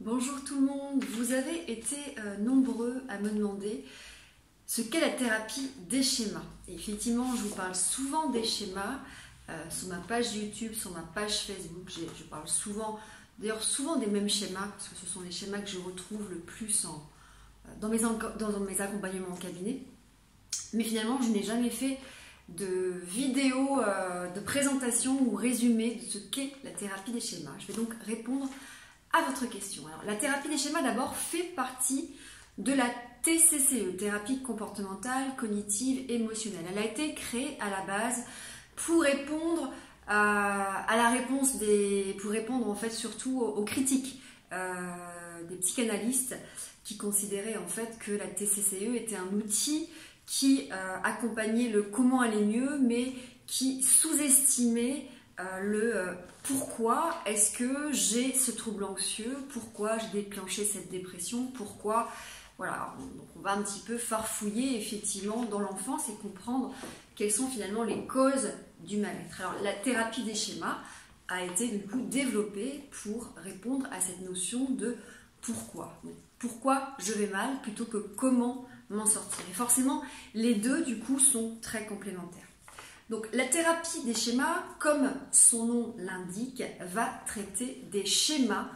Bonjour tout le monde, vous avez été nombreux à me demander ce qu'est la thérapie des schémas. Et effectivement, je vous parle souvent des schémas sur ma page YouTube, sur ma page Facebook. Je parle souvent, d'ailleurs souvent des mêmes schémas, parce que ce sont les schémas que je retrouve le plus dans mes accompagnements en cabinet. Mais finalement, je n'ai jamais fait de vidéo de présentation ou résumé de ce qu'est la thérapie des schémas. Je vais donc répondre à votre question. Alors, la thérapie des schémas, d'abord, fait partie de la TCCE, thérapie comportementale, cognitive, émotionnelle. Elle a été créée à la base pour répondre pour répondre en fait surtout aux critiques des psychanalystes qui considéraient en fait que la TCCE était un outil qui accompagnait le comment aller mieux, mais qui sous-estimait pourquoi est-ce que j'ai ce trouble anxieux, pourquoi j'ai déclenché cette dépression, pourquoi, voilà, donc on va un petit peu farfouiller effectivement dans l'enfance et comprendre quelles sont finalement les causes du mal-être. Alors la thérapie des schémas a été du coup développée pour répondre à cette notion de pourquoi. Donc, pourquoi je vais mal plutôt que comment m'en sortir. Et forcément, les deux du coup sont très complémentaires. Donc la thérapie des schémas, comme son nom l'indique, va traiter des schémas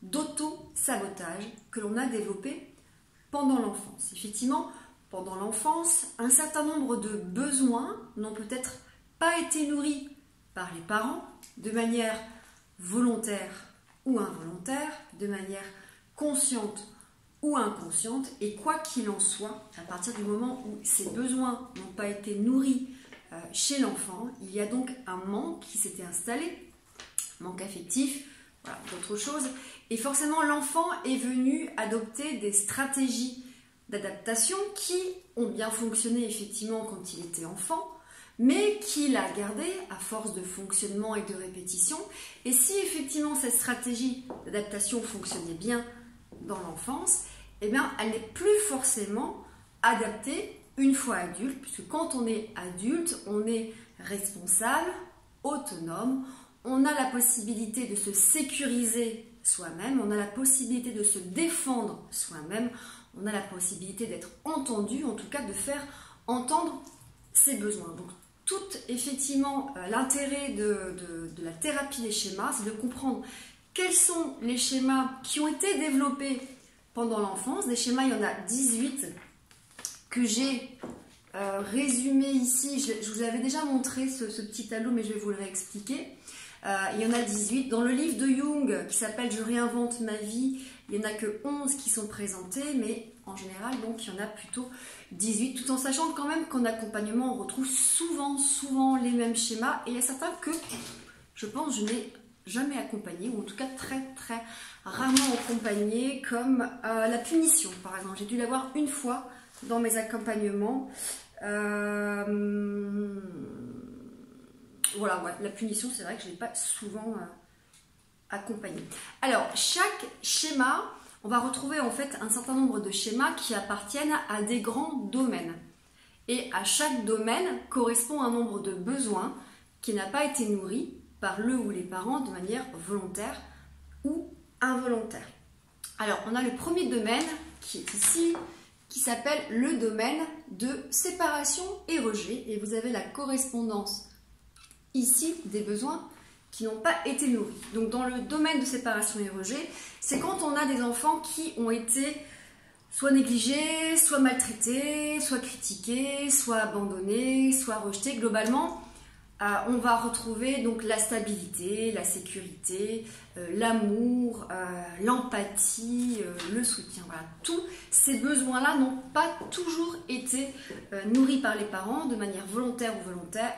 d'auto-sabotage que l'on a développés pendant l'enfance. Effectivement, pendant l'enfance, un certain nombre de besoins n'ont peut-être pas été nourris par les parents de manière volontaire ou involontaire, de manière consciente ou inconsciente, et quoi qu'il en soit, à partir du moment où ces besoins n'ont pas été nourris chez l'enfant, il y a donc un manque qui s'était installé, manque affectif, voilà, d'autres choses, et forcément l'enfant est venu adopter des stratégies d'adaptation qui ont bien fonctionné effectivement quand il était enfant, mais qu'il a gardé à force de fonctionnement et de répétition. Et si effectivement cette stratégie d'adaptation fonctionnait bien dans l'enfance, eh bien elle n'est plus forcément adaptée une fois adulte, puisque quand on est adulte, on est responsable, autonome, on a la possibilité de se sécuriser soi-même, on a la possibilité de se défendre soi-même, on a la possibilité d'être entendu, en tout cas de faire entendre ses besoins. Donc tout effectivement l'intérêt de la thérapie des schémas, c'est de comprendre quels sont les schémas qui ont été développés pendant l'enfance. Des schémas, il y en a 18 que j'ai résumé ici. Je vous avais déjà montré ce petit tableau, mais je vais vous le réexpliquer. Il y en a 18. Dans le livre de Jung, qui s'appelle « Je réinvente ma vie », il n'y en a que 11 qui sont présentés, mais en général, donc, il y en a plutôt 18, tout en sachant quand même qu'en accompagnement, on retrouve souvent les mêmes schémas, et il y a certains que, je pense, je n'ai jamais accompagné, ou en tout cas très rarement accompagné, comme la punition, par exemple. J'ai dû l'avoir une fois dans mes accompagnements. Voilà, ouais, la punition, c'est vrai que je ne l'ai pas souvent accompagnée. Alors, chaque schéma, on va retrouver en fait un certain nombre de schémas qui appartiennent à des grands domaines. Et à chaque domaine correspond un nombre de besoins qui n'a pas été nourri par le ou les parents de manière volontaire ou involontaire. Alors, on a le premier domaine qui est ici, qui s'appelle le domaine de séparation et rejet. Et vous avez la correspondance ici des besoins qui n'ont pas été nourris. Donc dans le domaine de séparation et rejet, c'est quand on a des enfants qui ont été soit négligés, soit maltraités, soit critiqués, soit abandonnés, soit rejetés. Globalement, on va retrouver donc la stabilité, la sécurité, l'amour, l'empathie, le soutien. Voilà. Tous ces besoins-là n'ont pas toujours été nourris par les parents de manière volontaire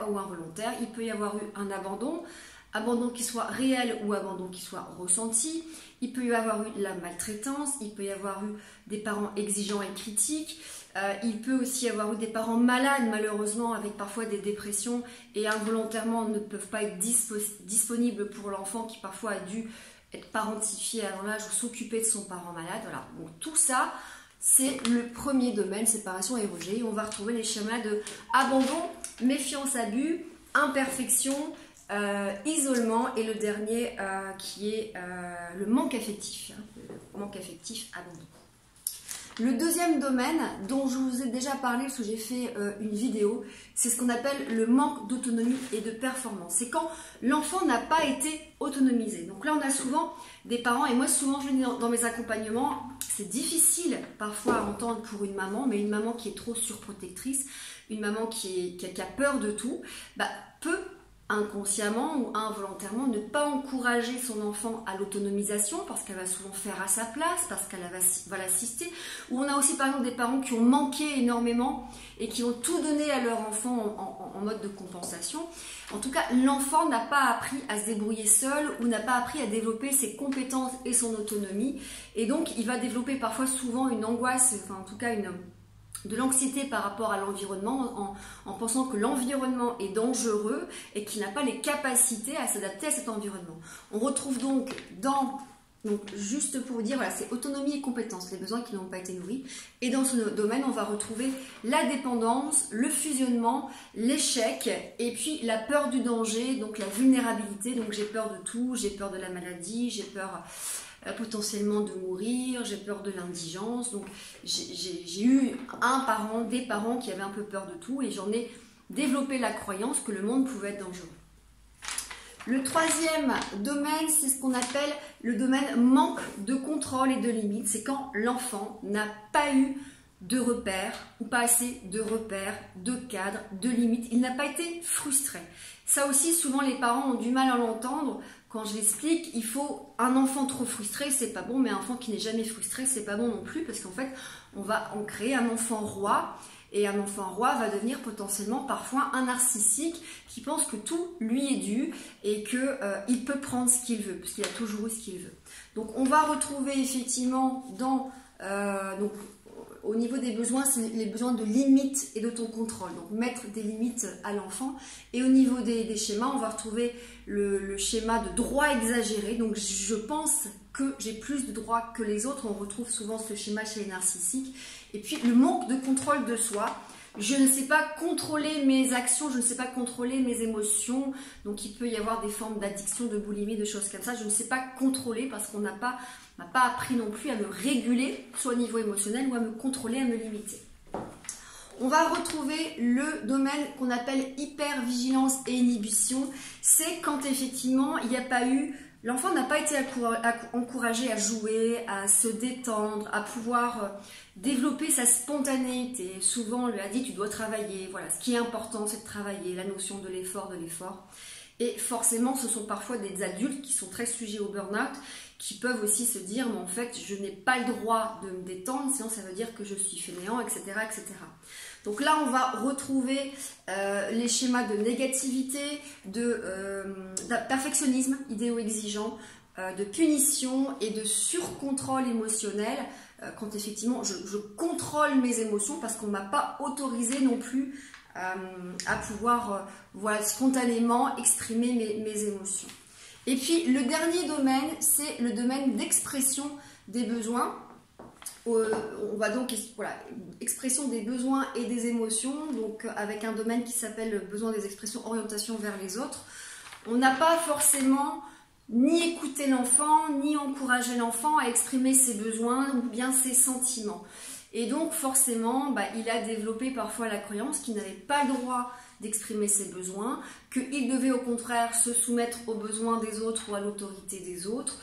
ou involontaire. Il peut y avoir eu un abandon qui soit réel ou abandon qui soit ressenti. Il peut y avoir eu la maltraitance, il peut y avoir eu des parents exigeants et critiques. Il peut aussi y avoir eu des parents malades, malheureusement, avec parfois des dépressions et involontairement ne peuvent pas être disponibles pour l'enfant qui parfois a dû être parentifié avant l'âge ou s'occuper de son parent malade. Voilà. Donc, tout ça, c'est le premier domaine, séparation et rejet. On va retrouver les schémas de abandon, méfiance, abus, imperfection, isolement, et le dernier qui est le manque affectif, le manque affectif abandon. Le deuxième domaine dont je vous ai déjà parlé, parce que j'ai fait une vidéo, c'est ce qu'on appelle le manque d'autonomie et de performance. C'est quand l'enfant n'a pas été autonomisé. Donc là, on a souvent des parents, et moi souvent je le dis dans mes accompagnements, c'est difficile parfois à entendre pour une maman, mais une maman qui est trop surprotectrice, une maman qui a peur de tout, peut inconsciemment ou involontairement ne pas encourager son enfant à l'autonomisation parce qu'elle va souvent faire à sa place, parce qu'elle va l'assister. Ou on a aussi par exemple des parents qui ont manqué énormément et qui ont tout donné à leur enfant en mode de compensation. En tout cas, l'enfant n'a pas appris à se débrouiller seul ou n'a pas appris à développer ses compétences et son autonomie. Et donc, il va développer parfois souvent une angoisse, enfin en tout cas de l'anxiété par rapport à l'environnement en pensant que l'environnement est dangereux et qu'il n'a pas les capacités à s'adapter à cet environnement. On retrouve donc juste pour vous dire, voilà, c'est autonomie et compétence, les besoins qui n'ont pas été nourris. Et dans ce domaine, on va retrouver la dépendance, le fusionnement, l'échec et puis la peur du danger, donc la vulnérabilité. Donc j'ai peur de tout, j'ai peur de la maladie, j'ai peur potentiellement de mourir, j'ai peur de l'indigence. Donc j'ai eu des parents qui avaient un peu peur de tout et j'en ai développé la croyance que le monde pouvait être dangereux. Le troisième domaine, c'est ce qu'on appelle le domaine manque de contrôle et de limites. C'est quand l'enfant n'a pas eu de repères ou pas assez de repères, de cadres, de limites. Il n'a pas été frustré. Ça aussi, souvent les parents ont du mal à l'entendre. Quand je l'explique, il faut un enfant trop frustré, c'est pas bon, mais un enfant qui n'est jamais frustré, c'est pas bon non plus, parce qu'en fait, on va en créer un enfant roi, et un enfant roi va devenir potentiellement parfois un narcissique qui pense que tout lui est dû et qu'il peut prendre ce qu'il veut, parce qu'il a toujours eu ce qu'il veut. Donc on va retrouver effectivement au niveau des besoins, c'est les besoins de limites et de ton contrôle. Donc mettre des limites à l'enfant. Et au niveau des schémas, on va retrouver le schéma de droit exagéré. Donc je pense que j'ai plus de droits que les autres. On retrouve souvent ce schéma chez les narcissiques. Et puis le manque de contrôle de soi. Je ne sais pas contrôler mes actions, je ne sais pas contrôler mes émotions. Donc il peut y avoir des formes d'addiction, de boulimie, de choses comme ça. Je ne sais pas contrôler parce qu'on n'a pas appris non plus à me réguler, soit au niveau émotionnel ou à me contrôler, à me limiter. On va retrouver le domaine qu'on appelle hypervigilance et inhibition. C'est quand effectivement il n'y a pas eu... L'enfant n'a pas été encouragé à jouer, à se détendre, à pouvoir développer sa spontanéité. Souvent, on lui a dit, tu dois travailler. Voilà, ce qui est important, c'est de travailler, la notion de l'effort, Et forcément, ce sont parfois des adultes qui sont très sujets au burn-out, qui peuvent aussi se dire, mais en fait, je n'ai pas le droit de me détendre, sinon ça veut dire que je suis fainéant, etc., etc. Donc là, on va retrouver les schémas de négativité, de perfectionnisme idéo-exigeant, de punition et de surcontrôle émotionnel, quand effectivement je contrôle mes émotions parce qu'on ne m'a pas autorisé non plus à pouvoir spontanément exprimer mes émotions. Et puis le dernier domaine, c'est le domaine d'expression des besoins. On va donc, expression des besoins et des émotions, donc avec un domaine qui s'appelle le besoin des expressions, orientation vers les autres. On n'a pas forcément ni écouté l'enfant, ni encouragé l'enfant à exprimer ses besoins ou bien ses sentiments. Et donc forcément, il a développé parfois la croyance qu'il n'avait pas le droit d'exprimer ses besoins, qu'il devait au contraire se soumettre aux besoins des autres ou à l'autorité des autres,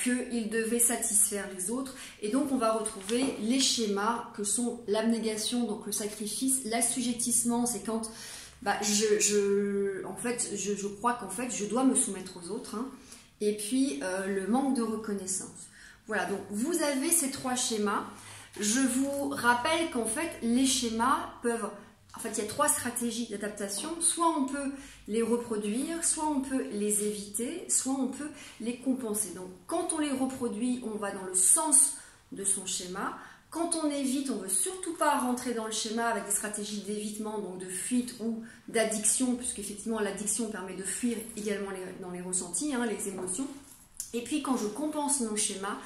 qu'il devait satisfaire les autres. Et donc on va retrouver les schémas que sont l'abnégation, donc le sacrifice, l'assujettissement, c'est quand je crois qu'en fait je dois me soumettre aux autres, et puis le manque de reconnaissance. Voilà, donc vous avez ces trois schémas. Je vous rappelle qu'en fait les schémas peuvent... En fait, il y a trois stratégies d'adaptation. Soit on peut les reproduire, soit on peut les éviter, soit on peut les compenser. Donc, quand on les reproduit, on va dans le sens de son schéma. Quand on évite, on ne veut surtout pas rentrer dans le schéma avec des stratégies d'évitement, donc de fuite ou d'addiction, puisqu'effectivement, l'addiction permet de fuir également dans les ressentis, les émotions. Et puis, quand je compense mon schéma,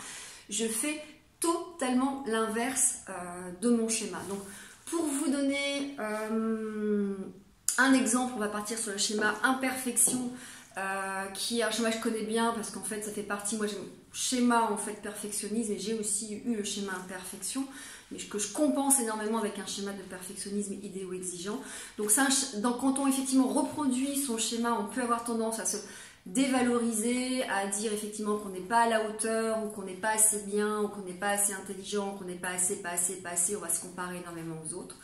je fais totalement l'inverse de mon schéma. Donc, pour vous donner un exemple, on va partir sur le schéma imperfection, qui est un schéma que je connais bien parce qu'en fait ça fait partie, moi j'ai le schéma en fait perfectionnisme et j'ai aussi eu le schéma imperfection, mais que je compense énormément avec un schéma de perfectionnisme idéo-exigeant. Donc ça, quand on effectivement reproduit son schéma, on peut avoir tendance à se dévaloriser, à dire effectivement qu'on n'est pas à la hauteur, ou qu'on n'est pas assez bien, ou qu'on n'est pas assez intelligent, qu'on n'est pas assez, on va se comparer énormément aux autres.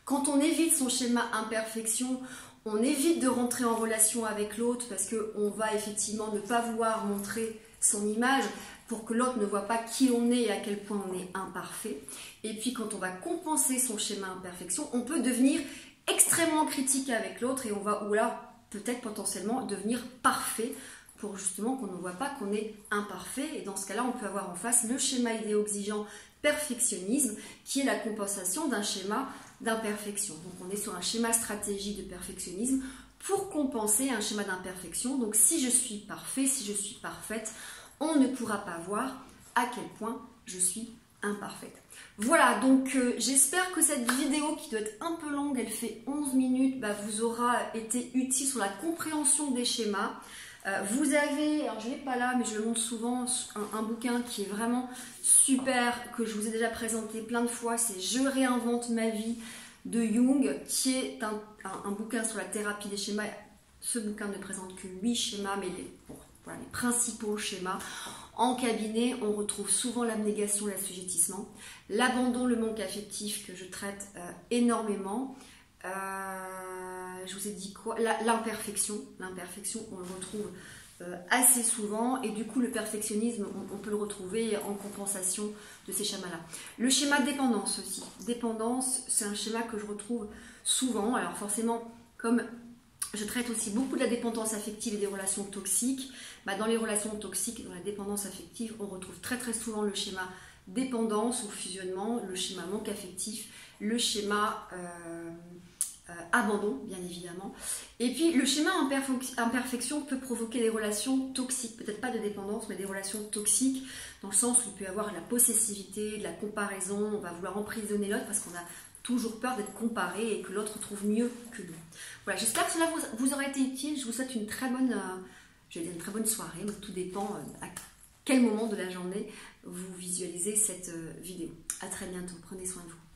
Quand on évite son schéma imperfection, on évite de rentrer en relation avec l'autre parce qu'on va effectivement ne pas vouloir montrer son image pour que l'autre ne voit pas qui on est et à quel point on est imparfait. Et puis quand on va compenser son schéma imperfection, on peut devenir extrêmement critique avec l'autre et on va, ou alors peut-être potentiellement devenir parfait pour justement qu'on ne voit pas qu'on est imparfait. Et dans ce cas-là, on peut avoir en face le schéma idéo-exigeant perfectionnisme qui est la compensation d'un schéma d'imperfection. Donc on est sur un schéma stratégie de perfectionnisme pour compenser un schéma d'imperfection. Donc si je suis parfait, si je suis parfaite, on ne pourra pas voir à quel point je suis imparfaite. Voilà, donc j'espère que cette vidéo qui doit être un peu longue, elle fait 11 minutes, vous aura été utile sur la compréhension des schémas. Vous avez, alors je ne l'ai pas là, mais je le montre souvent, un bouquin qui est vraiment super, que je vous ai déjà présenté plein de fois, c'est « Je réinvente ma vie » de Jung, qui est un bouquin sur la thérapie des schémas. Ce bouquin ne présente que 8 schémas, mais les principaux schémas. En cabinet, on retrouve souvent l'abnégation, l'assujettissement, l'abandon, le manque affectif que je traite énormément. Je vous ai dit quoi? L'imperfection, on le retrouve assez souvent et du coup le perfectionnisme, on peut le retrouver en compensation de ces schémas-là. Le schéma de dépendance aussi. Dépendance, c'est un schéma que je retrouve souvent. Alors forcément, comme je traite aussi beaucoup de la dépendance affective et des relations toxiques, dans les relations toxiques, dans la dépendance affective, on retrouve très souvent le schéma dépendance ou fusionnement, le schéma manque affectif, le schéma abandon, bien évidemment. Et puis le schéma imperfection peut provoquer des relations toxiques, peut-être pas de dépendance, mais des relations toxiques, dans le sens où il peut y avoir de la possessivité, de la comparaison, on va vouloir emprisonner l'autre parce qu'on a toujours peur d'être comparé et que l'autre trouve mieux que nous. Voilà, j'espère que cela vous aura été utile. Je vous souhaite une très bonne soirée, mais tout dépend à quel moment de la journée vous visualisez cette vidéo. À très bientôt, prenez soin de vous.